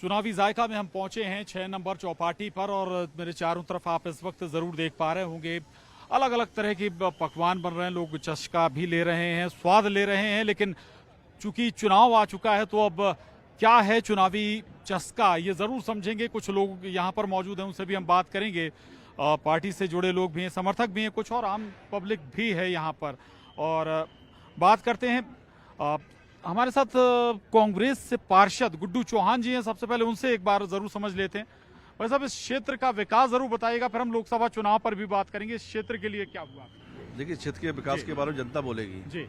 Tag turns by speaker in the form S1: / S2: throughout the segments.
S1: चुनावी जायका में हम पहुंचे हैं 6 नंबर चौपाटी पर और मेरे चारों तरफ आप इस वक्त जरूर देख पा रहे होंगे अलग अलग तरह की पकवान बन रहे हैं। लोग चस्का भी ले रहे हैं, स्वाद ले रहे हैं, लेकिन चूंकि चुनाव आ चुका है तो अब क्या है चुनावी चस्का ये जरूर समझेंगे। कुछ लोग यहाँ पर मौजूद हैं, उनसे भी हम बात करेंगे। पार्टी से जुड़े लोग भी हैं, समर्थक भी हैं, कुछ और आम पब्लिक भी है यहाँ पर। और बात करते हैं हमारे साथ कांग्रेस से पार्षद गुड्डू चौहान जी हैं। सबसे पहले उनसे एक बार जरूर समझ लेते हैं। भाई साहब, इस क्षेत्र का विकास जरूर बताइएगा, फिर हम लोकसभा चुनाव पर भी बात करेंगे। इस क्षेत्र के लिए क्या हुआ?
S2: देखिए, क्षेत्र के विकास के बारे में जनता बोलेगी जी।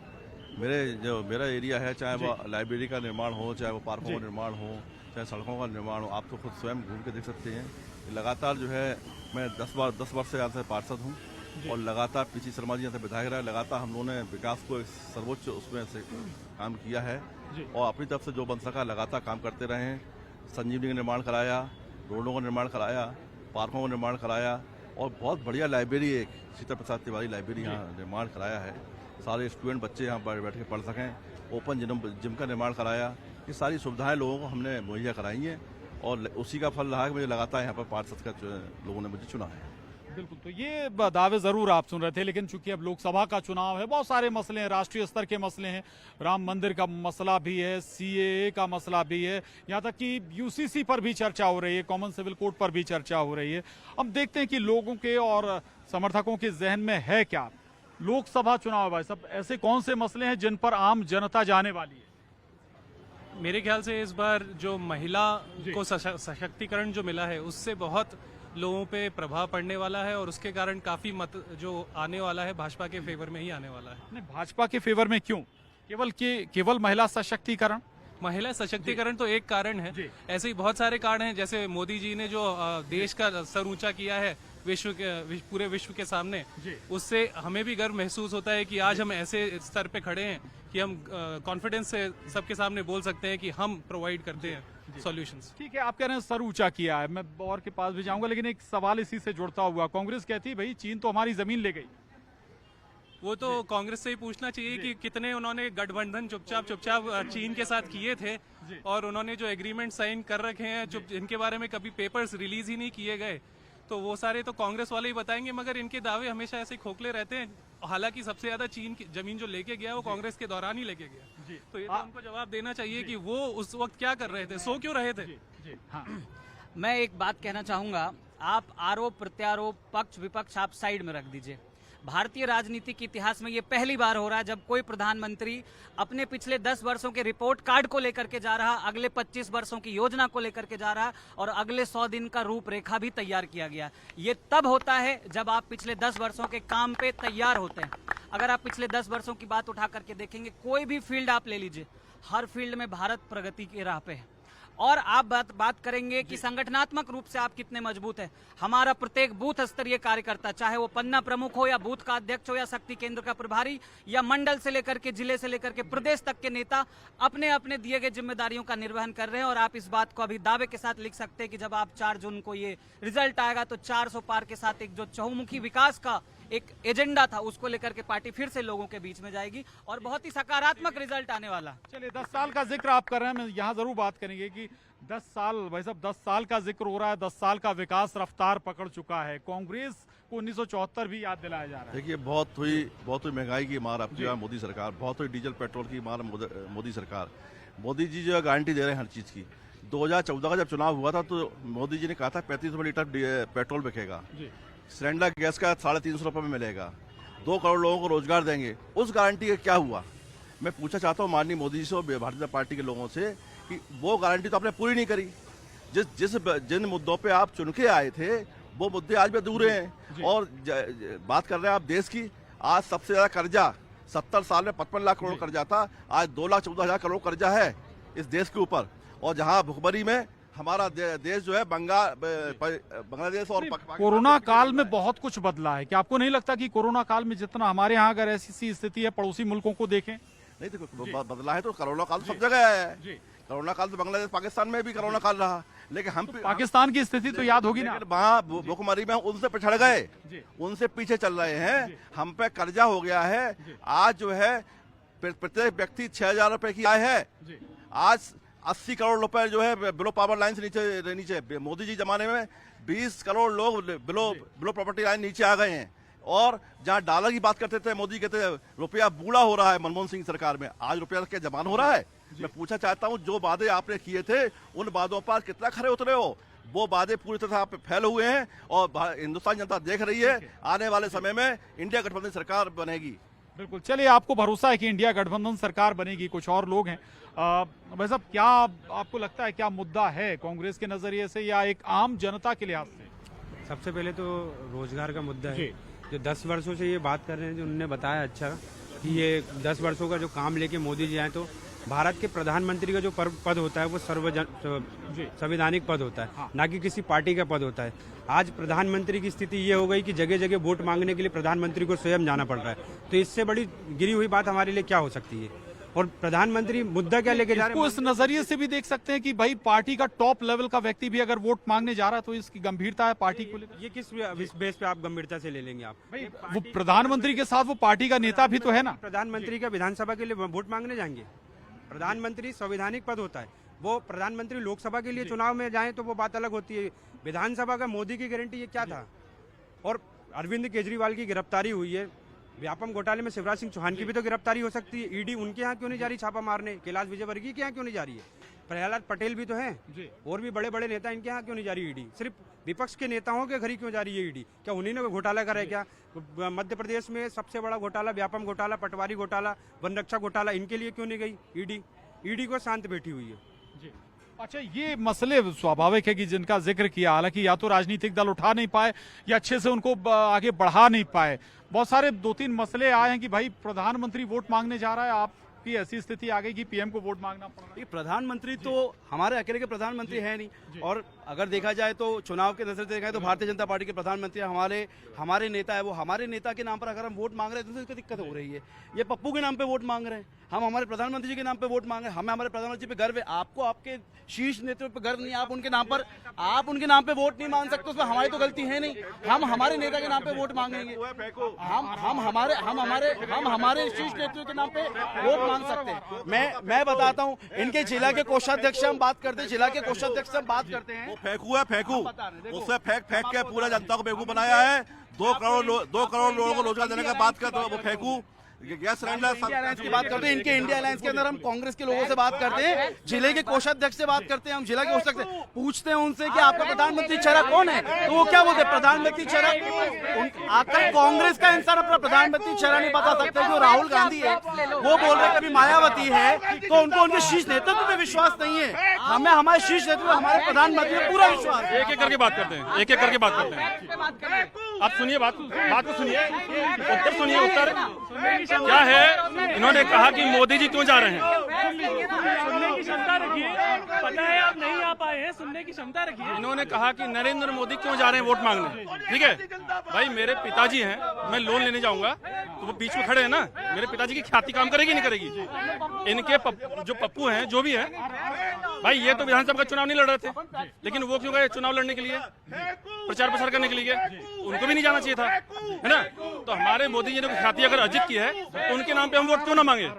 S2: मेरा एरिया है, चाहे वो लाइब्रेरी का निर्माण हो, चाहे वो पार्कों का निर्माण हो, चाहे सड़कों का निर्माण हो, आप तो खुद स्वयं घूम के देख सकते हैं। लगातार जो है मैं 10 वर्ष से यहाँ से पार्षद हूँ और लगातार पीसी शर्मा जी यहाँ से विधायक रहे। लगातार हम लोगों ने विकास को सर्वोच्च उसमें से काम किया है और अपनी तरफ से जो बन सका लगातार काम करते रहे हैं। संजीवनी का निर्माण कराया, रोडों का निर्माण कराया, पार्कों का निर्माण कराया और बहुत बढ़िया लाइब्रेरी, एक शीतल प्रसाद तिवारी लाइब्रेरी यहाँ निर्माण कराया है। सारे स्टूडेंट बच्चे यहाँ बैठ के पढ़ सकें। ओपन जिम का निर्माण कराया। ये सारी सुविधाएं लोगों को हमने मुहैया कराई हैं और उसी का फल रहा है कि मुझे लगातार यहाँ पर पार्षद का लोगों ने मुझे चुना है।
S1: बिल्कुल, तो ये दावे जरूर आप सुन रहे थे, लेकिन चूंकि अब लोकसभा का चुनाव है, बहुत सारे मसले हैं, राष्ट्रीय स्तर के मसले हैं, राम मंदिर का मसला भी है, सीएए का मसला भी है, यहाँ तक कि यूसीसी पर भी चर्चा हो रही है, कॉमन सिविल कोड पर भी चर्चा हो रही है। अब देखते हैं कि लोगों के और समर्थकों के जहन में है क्या। लोकसभा चुनाव भाई साहब, ऐसे कौन से मसले हैं जिन पर आम जनता जाने वाली है?
S3: मेरे ख्याल से इस बार जो महिला को सशक्तिकरण जो मिला है उससे बहुत लोगों पे प्रभाव पड़ने वाला है और उसके कारण काफी मत जो आने वाला है भाजपा के फेवर में ही आने वाला है।
S1: नहीं, भाजपा के फेवर में क्यों? केवल महिला सशक्तिकरण?
S3: महिला सशक्तिकरण तो एक कारण है, ऐसे ही बहुत सारे कारण हैं। जैसे मोदी जी ने जो देश का सर ऊंचा किया है पूरे विश्व के सामने, उससे हमें भी गर्व महसूस होता है कि आज हम ऐसे स्तर पे खड़े हैं कि हम कॉन्फिडेंस से सबके सामने बोल सकते हैं कि हम प्रोवाइड करते हैं सॉल्यूशंस।
S1: ठीक है, आप कह रहे हैं सर ऊंचा किया है, मैं और के पास भी जाऊंगा, लेकिन एक सवाल इसी से जुड़ता हुआ, कांग्रेस कहती है भाई चीन तो हमारी जमीन ले गई।
S3: वो तो कांग्रेस से ही पूछना चाहिए कि कितने उन्होंने गठबंधन चुपचाप चीन के साथ किए थे और उन्होंने जो एग्रीमेंट साइन कर रखे हैं जिनके बारे में कभी पेपर्स रिलीज ही नहीं किए गए, तो वो सारे तो कांग्रेस वाले ही बताएंगे। मगर इनके दावे हमेशा ऐसे खोखले रहते हैं। हालांकि सबसे ज्यादा चीन की जमीन जो लेके गया वो कांग्रेस के दौरान ही लेके गया, तो ये तो उनको जवाब देना चाहिए कि वो उस वक्त क्या कर रहे थे, सो क्यों रहे थे।
S1: हाँ।
S4: मैं एक बात कहना चाहूंगा, आप आरोप प्रत्यारोप पक्ष विपक्ष आप साइड में रख दीजिए। भारतीय राजनीति के इतिहास में ये पहली बार हो रहा है जब कोई प्रधानमंत्री अपने पिछले 10 वर्षों के रिपोर्ट कार्ड को लेकर के जा रहा, अगले 25 वर्षों की योजना को लेकर के जा रहा और अगले 100 दिन का रूपरेखा भी तैयार किया गया। ये तब होता है जब आप पिछले 10 वर्षों के काम पे तैयार होते हैं। अगर आप पिछले 10 वर्षों की बात उठा करके देखेंगे, कोई भी फील्ड आप ले लीजिए, हर फील्ड में भारत प्रगति की राह पे है। और आप बात करेंगे कि संगठनात्मक रूप से आप कितने मजबूत हैं। हमारा प्रत्येक बूथ स्तरीय कार्यकर्ता, चाहे वो पन्ना प्रमुख हो या बूथ का अध्यक्ष हो या शक्ति केंद्र का प्रभारी या मंडल से लेकर के जिले से लेकर के प्रदेश तक के नेता, अपने अपने दिए गए जिम्मेदारियों का निर्वहन कर रहे हैं। और आप इस बात को अभी दावे के साथ लिख सकते हैं कि जब आप 4 जून को ये रिजल्ट आएगा तो 400 पार के साथ एक जो चहुमुखी विकास का एक एजेंडा था उसको लेकर के पार्टी फिर से लोगों के बीच में जाएगी और बहुत ही सकारात्मक रिजल्ट आने वाला।
S1: चलिए, 10 साल का जिक्र आप कर रहे हैं, मैं यहाँ जरूर बात करेंगे कि 10 साल भाई साहब, 10 साल का जिक्र हो रहा है, 10 साल का विकास रफ्तार पकड़ चुका है। कांग्रेस को 1974 भी याद दिलाया जा रहा है।
S2: देखिए, बहुत हुई महंगाई की मार आपकी मोदी सरकार, बहुत हुई डीजल पेट्रोल की मार मोदी सरकार। मोदी जी जो गारंटी दे रहे हैं हर चीज की। 2014 का जब चुनाव हुआ था तो मोदी जी ने कहा था 35 रुपए लीटर पेट्रोल बिकेगा, सिलेंडर गैस का 350 रुपए में मिलेगा, 2 करोड़ लोगों को रोजगार देंगे। उस गारंटी का क्या हुआ? मैं पूछना चाहता हूँ माननीय मोदी जी से और भारतीय जनता पार्टी के लोगों से कि वो गारंटी तो आपने पूरी नहीं करी। जिन मुद्दों पे आप चुन के आए थे वो मुद्दे आज भी अधूरे हैं। और बात कर रहे हैं आप देश की, आज सबसे ज्यादा कर्जा 70 साल में 55 लाख करोड़ कर्जा था, आज 2,14,000 करोड़ कर्जा है इस देश के ऊपर। और जहां भुखमरी में हमारा देश जो है बांग्लादेश और
S1: कोरोना काल में बहुत कुछ बदला है। क्या आपको नहीं लगता कि कोरोना काल में जितना हमारे यहाँ अगर ऐसी स्थिति है, पड़ोसी मुल्कों को देखें? नहीं,
S2: देखो बदला है तो कोरोना काल सब जगह है। कोरोना काल तो बांग्लादेश पाकिस्तान में भी कोरोना काल रहा, लेकिन हम
S1: पाकिस्तान की स्थिति तो याद होगी ना।
S2: वहाँ भुखमरी में उनसे पिछड़ गए, उनसे पीछे चल रहे हैं। हम पे कर्जा हो गया है। आज जो है प्रत्येक व्यक्ति 6,000 रुपए की आय है। आज 80 करोड़ रुपए जो है बिलो पावर लाइन से नीचे रहनी चाहिए। मोदी जी जमाने में 20 करोड़ लोग बिलो प्रॉपर्टी लाइन नीचे आ गए हैं। और जहां डॉलर की बात करते थे, मोदी कहते थे रुपया बूढ़ा हो रहा है मनमोहन सिंह सरकार में, आज रुपया क्या जमान हो रहा है? मैं पूछना चाहता हूं, जो वादे आपने किए थे उन वादों पर कितना खरे उतरे हो? वो वादे पूरी तरह आप फैले हुए हैं और हिंदुस्तान जनता देख रही है। आने वाले समय में इंडिया गठबंधन सरकार बनेगी।
S1: बिल्कुल, चलिए, आपको भरोसा है कि इंडिया गठबंधन सरकार बनेगी। कुछ और लोग हैं, भाई साहब, क्या आपको लगता है क्या मुद्दा है कांग्रेस के नजरिए से या एक आम जनता के लिहाज से?
S5: सबसे पहले तो रोजगार का मुद्दा है। जो 10 वर्षों से ये बात कर रहे हैं, जो उन्होंने बताया अच्छा कि ये 10 वर्षों का जो काम लेके मोदी जी आए, तो भारत के प्रधानमंत्री का जो पद होता है वो संवैधानिक पद होता है, हाँ। ना कि किसी पार्टी का पद होता है। आज प्रधानमंत्री की स्थिति ये हो गई कि जगह जगह वोट मांगने के लिए प्रधानमंत्री को स्वयं जाना पड़ रहा है। तो इससे बड़ी गिरी हुई बात हमारे लिए क्या हो सकती है? और प्रधानमंत्री मुद्दा क्या लेके जा रहे हैं?
S1: इस नजरिए से भी देख सकते हैं कि भाई पार्टी का टॉप लेवल का व्यक्ति भी अगर वोट मांगने जा रहा है तो इसकी गंभीरता है पार्टी को लेकर।
S5: ये किस बेस पे आप गंभीरता से ले लेंगे? आप
S1: भाई वो प्रधानमंत्री के साथ वो पार्टी का नेता भी तो है ना।
S5: प्रधानमंत्री का विधानसभा के लिए वोट मांगने जाएंगे? प्रधानमंत्री संवैधानिक पद होता है। वो प्रधानमंत्री लोकसभा के लिए चुनाव में जाएं तो वो बात अलग होती है। विधानसभा का मोदी की गारंटी ये क्या था? और अरविंद केजरीवाल की गिरफ्तारी हुई है, व्यापम घोटाले में शिवराज सिंह चौहान की भी तो गिरफ्तारी हो सकती है। ईडी उनके यहाँ क्यों नहीं जा रही छापा मारने? कैलाश विजयवर्गीय के यहाँ क्यों नहीं जा रही है? प्रहलाद पटेल भी तो हैं, और भी बड़े बड़े नेता, इनके यहाँ क्यों नहीं जा रही ईडी? सिर्फ विपक्ष के नेताओं के घर ही क्यों जा रही है ईडी? क्या उन्हीं ने घोटाला करा है क्या? मध्य प्रदेश में सबसे बड़ा घोटाला व्यापम घोटाला, पटवारी घोटाला, वन रक्षा घोटाला, इनके लिए क्यों नहीं गई ईडी? ईडी को शांत बैठी हुई है।
S1: अच्छा, ये मसले स्वाभाविक है कि जिनका जिक्र किया, हालांकि या तो राजनीतिक दल उठा नहीं पाए या अच्छे से उनको आगे बढ़ा नहीं पाए। बहुत सारे 2-3 मसले आए हैं कि भाई प्रधानमंत्री वोट मांगने जा रहा है, आपकी ऐसी स्थिति आ गई कि पीएम को वोट मांगना पड़ रहा है।
S6: प्रधानमंत्री तो हमारे अकेले के प्रधानमंत्री है नहीं, और अगर देखा जाए तो चुनाव के नजर से देखा जाए तो भारतीय जनता पार्टी के प्रधानमंत्री हमारे नेता है। वो हमारे नेता के नाम पर अगर हम वोट मांग रहे हैं तो इसको दिक्कत हो रही है। ये पप्पू के नाम पे वोट मांग रहे हैं, हम हमारे प्रधानमंत्री जी के नाम पे वोट मांग रहे हैं। हमें हमारे प्रधानमंत्री पे गर्व है, आपको आपके शीर्ष नेतृत्व पे गर्व नहीं, आप उनके नाम पे वोट नहीं मांग सकते। उसमें हमारी तो गलती है नहीं, हम हमारे नेता के नाम पे वोट मांगेंगे। हम हमारे शीर्ष नेतृत्व के नाम पे वोट मांग सकते हैं। मैं बताता हूँ, इनके जिला के कोषाध्यक्ष से हम बात करते हैं, जिला के कोषाध्यक्ष से हम बात करते हैं।
S2: फेंकू है, फेंकू उससे फेंक के पूरा जनता को बेवकूफ बनाया है। 2 करोड़ लोगों को रोजगार देने का बात करते हो, वो फेंकू। गैस सिलेंडर
S6: इंडिया अलायंस की बात करते हैं, इनके इंडिया अलायंस के अंदर हम कांग्रेस के लोगों से बात करते हैं, जिले के कोषाध्यक्ष से बात करते हैं, हम जिला के कोषाध्यक्ष पूछते हैं उनसे कि आपका प्रधानमंत्री चेहरा कौन है, तो वो क्या बोलते हैं? प्रधानमंत्री चेहरा। आकर कांग्रेस का इंसान अपना प्रधानमंत्री चेहरा नहीं बता सकते। जो राहुल गांधी है वो बोल रहे कभी मायावती है, तो उनको उनके शीर्ष नेतृत्व पे विश्वास नहीं है। हमें हमारे शीर्ष नेतृत्व, हमारे प्रधानमंत्री पे पूरा विश्वास है।
S7: एक करके बात करते हैं, एक करके बात करते हैं। आप सुनिए बात को सुनिए, उत्तर सुनिए। उत्तर क्या है? इन्होंने कहा कि मोदी जी क्यों जा रहे हैं।
S3: सुनने की क्षमता रखिए, पता है आप नहीं आ पाए हैं, सुनने की क्षमता रखिए।
S7: इन्होंने कहा कि नरेंद्र मोदी क्यों जा रहे हैं वोट मांगने। ठीक है भाई, मेरे पिताजी हैं, मैं लोन लेने जाऊंगा तो वो बीच में खड़े हैं ना। मेरे पिताजी की ख्याति काम करेगी नहीं करेगी? इनके जो पप्पू हैं, जो भी है भाई, ये तो विधानसभा का चुनाव नहीं लड़ रहे थे, लेकिन वो क्यों गए चुनाव लड़ने के लिए, प्रचार प्रसार करने के लिए? उनको भी नहीं जाना चाहिए था, है ना? तो हमारे मोदी जी ने ख्याति अगर अर्जित की है तो उनके नाम पे हम वोट क्यों ना मांगे?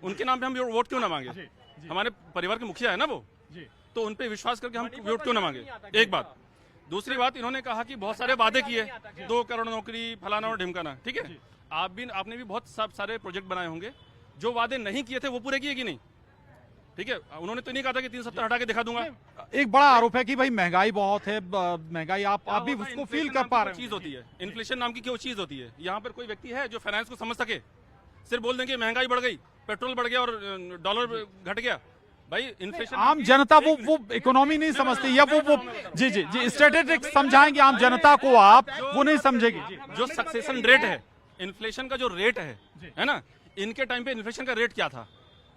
S7: उनके नाम पे हम वोट क्यों ना मांगे? हमारे परिवार के मुखिया है ना वो, तो उनपे विश्वास करके हम वोट क्यों ना मांगे? एक बात। दूसरी बात, इन्होंने कहा कि बहुत सारे वादे किए, 2 करोड़ नौकरी, फलाना और ढिमकाना। ठीक है, आपने भी बहुत सारे प्रोजेक्ट बनाए होंगे, जो वादे नहीं किए थे वो पूरे किए कि नहीं? ठीक है, उन्होंने तो नहीं कहा था कि 370 हटा के दिखा दूंगा।
S1: एक बड़ा आरोप है कि भाई महंगाई बहुत है, महंगाई आप भी उसको फील कर पा रहे हैं।
S7: चीज होती है इन्फ्लेशन नाम की, क्यों चीज होती है? यहाँ पर कोई व्यक्ति है जो फाइनेंस को समझ सके? सिर्फ बोल देंगे महंगाई बढ़ गई, पेट्रोल बढ़ गया और डॉलर घट गया। भाई इन्फ्लेशन,
S1: आम जनता वो इकोनॉमी नहीं समझती, या वो जी स्टैटिस्टिक्स समझाएंगे आम जनता को, आप वो नहीं समझेगी।
S7: जो सक्सेशन रेट है, इन्फ्लेशन का जो रेट है ना, इनके टाइम पे इन्फ्लेशन का रेट क्या था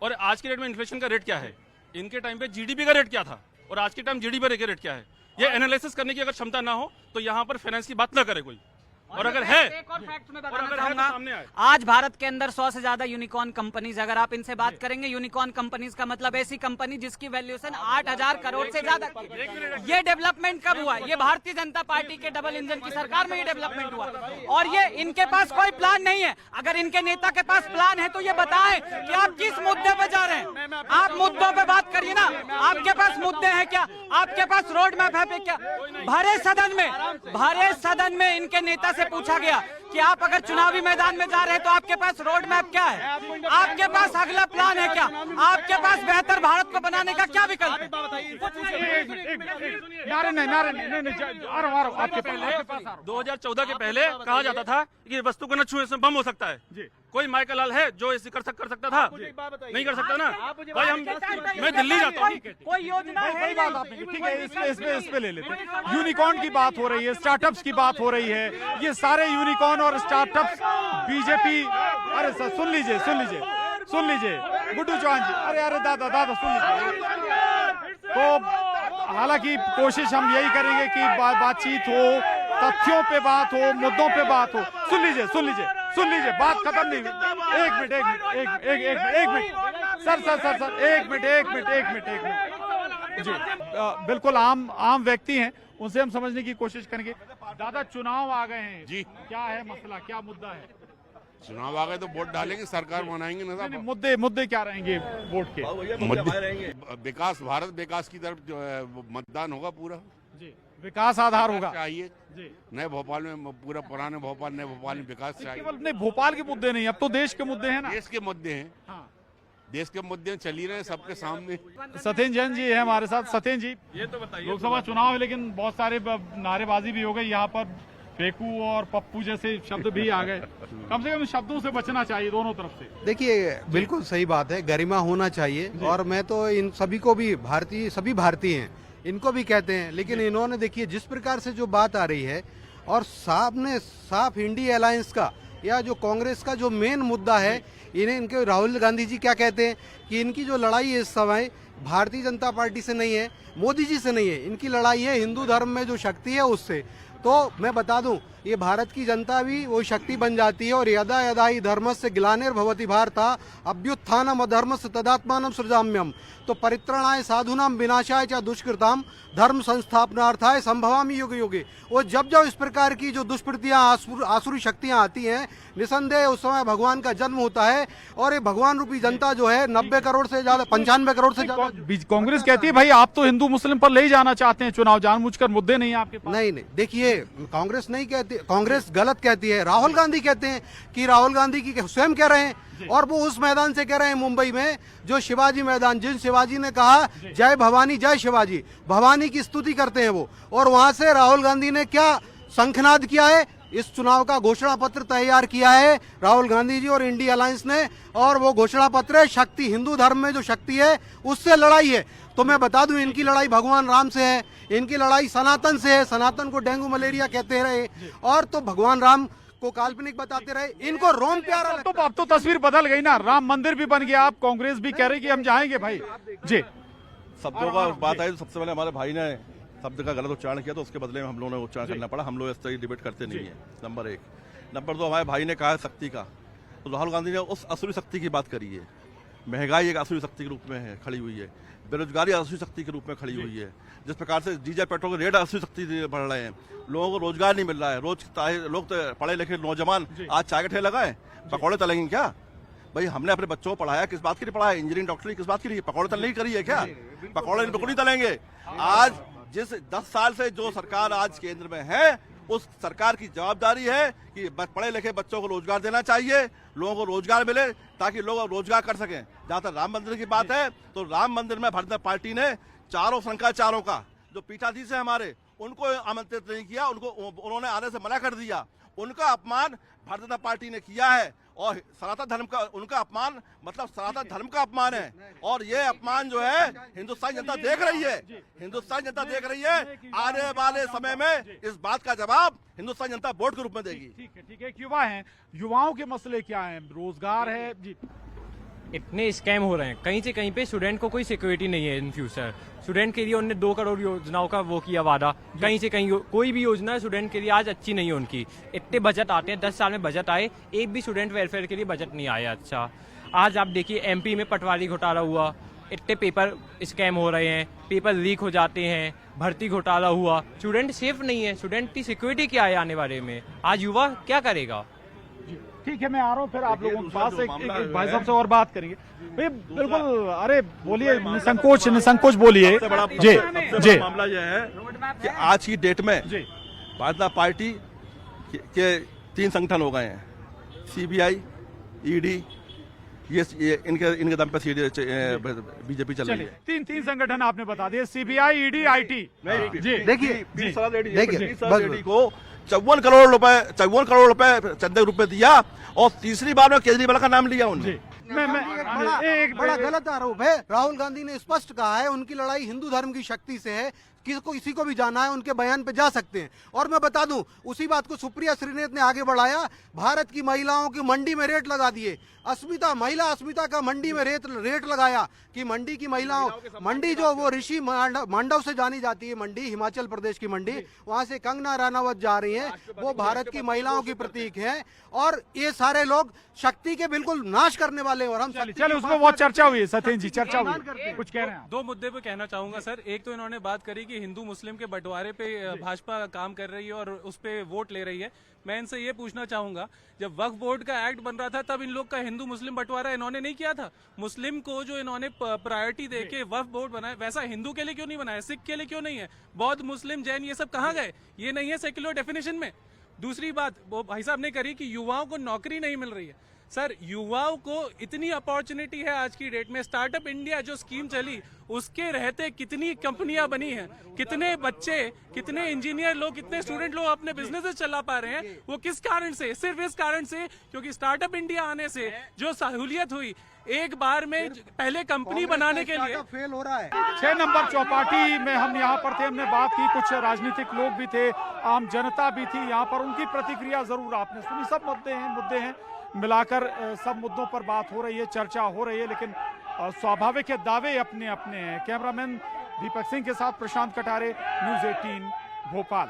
S7: और आज के रेट में इन्फ्लेशन का रेट क्या है? इनके टाइम पे जीडीपी का रेट क्या था और आज के टाइम जीडीपी का रेट क्या है? ये एनालिसिस करने की अगर क्षमता ना हो तो यहाँ पर फाइनेंस की बात ना करे कोई। और अगर है,
S4: एक और फैक्ट में
S7: और
S4: बताना
S7: अगर है तो
S4: चाहूंगा,
S7: सामने आए।
S4: आज भारत के अंदर 100 से ज्यादा यूनिकॉर्न कंपनीज, अगर आप इनसे बात करेंगे, यूनिकॉर्न कंपनीज का मतलब ऐसी कंपनी जिसकी वैल्यूएशन 8000 करोड़ से ज्यादा की। ये डेवलपमेंट कब हुआ? ये भारतीय जनता पार्टी के डबल इंजन की सरकार में ये डेवलपमेंट हुआ, और ये इनके पास कोई प्लान नहीं है। अगर इनके नेता के पास प्लान है तो ये बताएं कि आप किस मुद्दे पे जा रहे हैं। आप मुद्दों पे बात करिए ना, आपके पास मुद्दे हैं क्या? आपके पास रोड मैप है क्या? भरे सदन में इनके नेता से पूछा गया कि आप अगर चुनावी मैदान में जा रहे हैं तो आपके पास रोड मैप क्या है? आपके पास अगला प्लान है क्या? आपके पास बेहतर भारत को बनाने का क्या विकल्प है?
S1: आपके पास
S7: 2014 के पहले कहा जाता था कि वस्तु को न छुए इसमें बम हो सकता है। कोई माइकल लाल है जो इसे कर सकता था? नहीं कर सकता ना भाई। मैं दिल्ली जाता हूँ,
S4: कोई योजना है?
S1: कोई बात आपने की, ठीक है, इस पे ले लेते हैं। यूनिकॉर्न की बात हो रही है, स्टार्टअप्स की बात हो रही है, ये सारे यूनिकॉर्न और स्टार्टअप्स बीजेपी। अरे सर सुन लीजिए गुड्डू चौहान जी, अरे दादा सुन लीजिए। तो हालांकि कोशिश हम यही करेंगे कि बातचीत हो, तथ्यों पे बात हो, मुद्दों पे बात हो। सुन लीजिए, बात खत्म नहीं हुई। एक मिनट सर, एक मिनट जी। बिल्कुल आम व्यक्ति हैं, उनसे हम समझने की कोशिश करेंगे। दादा, चुनाव आ गए हैं जी, क्या है मसला, क्या मुद्दा है?
S8: चुनाव आ गए तो वोट डालेंगे, सरकार बनाएंगे ना साहब।
S1: मुद्दे क्या रहेंगे वोट के?
S8: मुद्दे विकास, भारत विकास की तरफ जो है वो मतदान होगा पूरा
S1: जी। विकास आधार होगा
S8: चाहिए
S1: जी।
S8: नए भोपाल में, पूरा पुराने भोपाल, नए भोपाल में विकास चाहिए।
S1: केवल नहीं भोपाल के मुद्दे नहीं, अब तो देश के मुद्दे हैं ना।
S8: देश के मुद्दे हैं,
S1: हाँ।
S8: देश के मुद्दे चल ही रहे हैं सबके सामने।
S1: सत्येंद्र जैन जी है हमारे साथ। सत्येंद्र जी,
S7: ये तो बताइए,
S1: लोकसभा चुनाव है लेकिन बहुत सारे नारेबाजी भी हो गई यहाँ पर, फेकू और पप्पू जैसे शब्द भी आ गए। कम से कम शब्दों से बचना चाहिए दोनों तरफ से।
S5: देखिए, बिल्कुल सही बात है, गरिमा होना चाहिए। और मैं तो इन सभी को भी सभी भारतीय हैं, इनको भी कहते हैं। लेकिन इन्होंने देखिए जिस प्रकार से जो बात आ रही है, और साफ इंडिया अलायंस का या जो कांग्रेस का जो मेन मुद्दा है, इनके राहुल गांधी जी क्या कहते हैं कि इनकी जो लड़ाई है इस समय भारतीय जनता पार्टी से नहीं है, मोदी जी से नहीं है, इनकी लड़ाई है हिंदू धर्म में जो शक्ति है उससे। तो मैं बता दूं, ये भारत की जनता भी वो शक्ति बन जाती है। और यदा यदा ही धर्मस्य ग्लानिर्भवति भारता अभ्युत्थानम अधर्मस्य तदात्मानं सृजाम्यहम्। तो परित्राणाय साधूनां विनाशाय च दुष्कृताम धर्म संस्थापनार्थाय संभवामि युगे युगे। वो जब इस प्रकार की जो दुष्प्रवृत्तियां, आसुरी शक्तियां आती हैं, निसंदेह उस समय भगवान का जन्म होता है। और ये भगवान रूपी जनता जो है 90 करोड़ से ज्यादा, 95 करोड़ से ज्यादा।
S1: कांग्रेस कहती है भाई आप तो हिंदू मुस्लिम पर ले ही जाना चाहते हैं चुनाव, जानबूझकर मुद्दे नहीं है आपके पास।
S5: नहीं, देखिए, कांग्रेस नहीं कहती, कांग्रेस गलत कहती है। राहुल गांधी कहते हैं कि राहुल गांधी की स्वयं कह रहे हैं, और वो उस मैदान से कह रहे हैं मुंबई में, जो शिवाजी मैदान, जिन शिवाजी ने कहा जय भवानी जय शिवाजी, भवानी की स्तुति करते हैं वो। और वहां से राहुल गांधी ने क्या शंखनाद किया है, इस चुनाव का घोषणा पत्र तैयार किया है राहुल गांधी जी और इंडिया अलायंस ने। और वो घोषणा पत्र है शक्ति, हिंदू धर्म में जो शक्ति है उससे लड़ाई है। तो मैं बता दूं, इनकी लड़ाई भगवान राम से है, इनकी लड़ाई सनातन से है। सनातन को डेंगू मलेरिया कहते रहे, और तो भगवान राम को काल्पनिक बताते रहे, इनको रोम प्यारा।
S1: तो अब तो तस्वीर बदल गई ना, राम मंदिर भी बन गया, आप कांग्रेस भी कह रहे कि हम जाएंगे भाई जी।
S2: शब्दों का बात आई तो सबसे पहले हमारे भाई ने शब्द का गलत उच्चारण किया, तो उसके बदले में हम लोगों ने उच्चारण करना पड़ा। हम लोग इस तरह डिबेट करते नहीं है, नंबर 1। नंबर 2, हमारे भाई ने कहा शक्ति का, तो राहुल गांधी ने उस असुरी शक्ति की बात करी है। महंगाई एक असुरी शक्ति के रूप में है, खड़ी हुई है। बेरोजगारी असुरी शक्ति के रूप में खड़ी हुई है। जिस प्रकार से डीजल पेट्रोल के रेट असुरी शक्ति बढ़ रहे हैं, लोगों को रोजगार नहीं मिल रहा है। लोग तो पढ़े लिखे नौजवान आज चाय का ठेला लगाए, पकौड़े तलेंगे क्या? भाई हमने अपने बच्चों को पढ़ाया, किस बात के लिए पढ़ाया? इंजीनियरिंग, डॉक्टरी किस बात के लिए? पकौड़े तलने की करी है क्या? पकौड़े बिल्कुल नहीं तलेंगे। आज जिस 10 साल से जो सरकार आज केंद्र में है, उस सरकार की जवाबदारी है कि पढ़े लिखे बच्चों को रोजगार देना चाहिए, लोगों को रोजगार मिले ताकि लोग रोजगार कर सकें। जहां तक राम मंदिर की बात है, तो राम मंदिर में भारतीय पार्टी ने चारों शंकराचार्यों का जो पीठाधीश है हमारे, उनको आमंत्रित नहीं किया, उन्होंने आने से मना कर दिया। उनका अपमान भारतीय जनता पार्टी ने किया है, और सनातन धर्म का उनका अपमान मतलब सनातन धर्म का अपमान है। और ये अपमान जो है हिंदुस्तान जनता देख रही है, हिंदुस्तान जनता देख रही है। आने वाले समय में इस बात का जवाब हिंदुस्तान जनता वोट के रूप में देगी।
S1: ठीक है। एक युवा हैं, युवाओं के मसले क्या हैं? रोजगार है जी।
S9: इतने स्कैम हो रहे हैं, कहीं से कहीं पे स्टूडेंट को कोई सिक्योरिटी नहीं है इन फ्यूचर। स्टूडेंट के लिए उन्होंने 2 करोड़ योजनाओं का वो किया वादा, कहीं से कहीं कोई भी योजना स्टूडेंट के लिए आज अच्छी नहीं है उनकी। इतने बजट आते हैं, 10 साल में बजट आए, एक भी स्टूडेंट वेलफेयर के लिए बजट नहीं आया अच्छा। आज आप देखिए एमपी में पटवारी घोटाला हुआ, इतने पेपर स्कैम हो रहे हैं, पेपर लीक हो जाते हैं, भर्ती घोटाला हुआ, स्टूडेंट सेफ नहीं है। स्टूडेंट की सिक्योरिटी क्या है आने वाले में? आज युवा क्या करेगा?
S1: ठीक है, मैं आ रहा हूँ, फिर आप
S2: देखिए,
S1: लोगों के
S2: दूसरा
S1: पास
S2: जो
S1: एक
S2: मामला
S1: भाई
S2: है-
S1: साहब से और बात करेंगे। भैया बिल्कुल, अरे बोलिए, निसंकोच बोलिए।
S2: सबसे बड़ा
S1: जी जी
S2: मामला यह है कि आज की डेट में
S1: जी
S2: भारतीय जनता पार्टी के 3 संगठन हो गए हैं, सीबीआई, ईडी, ये इनके दम पे बीजेपी चल रही
S1: चलिए,
S2: है।
S1: तीन संगठन आपने बता दिए, सीबीआई, ईडी, आईटी। जी
S6: देखिए देखिए, बस-
S2: को 54 करोड़ रुपए चंदे रूप में दिया और तीसरी बार में केजरीवाल का नाम लिया उन्होंने।
S1: एक
S10: बड़ा गलत आरोप है। राहुल गांधी ने स्पष्ट कहा है उनकी लड़ाई हिंदू धर्म की शक्ति से है, किसी को भी जाना है उनके बयान पे जा सकते हैं। और मैं बता दूं, उसी बात को सुप्रिया श्रीनेत ने आगे बढ़ाया, भारत की महिलाओं की मंडी में रेट लगा दिए। महिला अस्मिता का मंडी में रेट लगाया कि मंडी की महिलाओं, मंडी जो वो ऋषि मांडव से जानी जाती है मंडी, हिमाचल प्रदेश की मंडी, वहां से कंगना रनावत जा रही हैं, वो भारत की महिलाओं की प्रतीक है। और ये सारे लोग शक्ति के बिल्कुल नाश करने वाले हैं। और हम
S1: चलिए, उसमें बहुत चर्चा हुई है, सत्येंद्र जी, चर्चा हुई, कुछ कह रहे हैं आप?
S3: 2 मुद्दे पे कहना चाहूंगा सर। एक तो इन्होंने बात करी कि हिंदू मुस्लिम के बंटवारे पे भाजपा काम कर रही है और उस पे वोट ले रही है। मैं इनसे ये पूछना चाहूंगा, जब वक्फ बोर्ड का एक्ट बन रहा था तब इन लोग का हिंदू मुस्लिम बंटवारा इन्होंने नहीं किया था? मुस्लिम को जो इन्होंने प्रायोरिटी देके वक्फ बोर्ड बनाया, वैसा हिंदू के लिए क्यों नहीं बनाया, सिख के लिए क्यों नहीं है? बौद्ध, मुस्लिम, जैन ये सब कहाँ गए? ये नहीं है सेक्युलर डेफिनेशन में। दूसरी बात वो भाई साहब ने करी कि युवाओं को नौकरी नहीं मिल रही है। सर, युवाओं को इतनी अपॉर्चुनिटी है आज की डेट में। स्टार्टअप इंडिया जो स्कीम चली, उसके रहते कितनी कंपनियां बनी हैं, कितने बच्चे, कितने इंजीनियर लोग, कितने स्टूडेंट लोग अपने बिजनेसेस चला पा रहे हैं। वो किस कारण से? सिर्फ इस कारण से क्योंकि स्टार्टअप इंडिया आने से जो सहूलियत हुई, एक बार में पहले कंपनी बनाने के लिए
S10: फेल हो रहा है।
S1: 6 नंबर चौपाटी में हम यहाँ पर थे, हमने बात की, कुछ राजनीतिक लोग भी थे, आम जनता भी थी यहाँ पर, उनकी प्रतिक्रिया जरूर आपने सुनी। सब मुद्दे हैं, मिलाकर सब मुद्दों पर बात हो रही है, चर्चा हो रही है, लेकिन स्वाभाविक है, दावे अपने अपने हैं। कैमरामैन दीपक सिंह के साथ प्रशांत कटारे, न्यूज़ 18 भोपाल।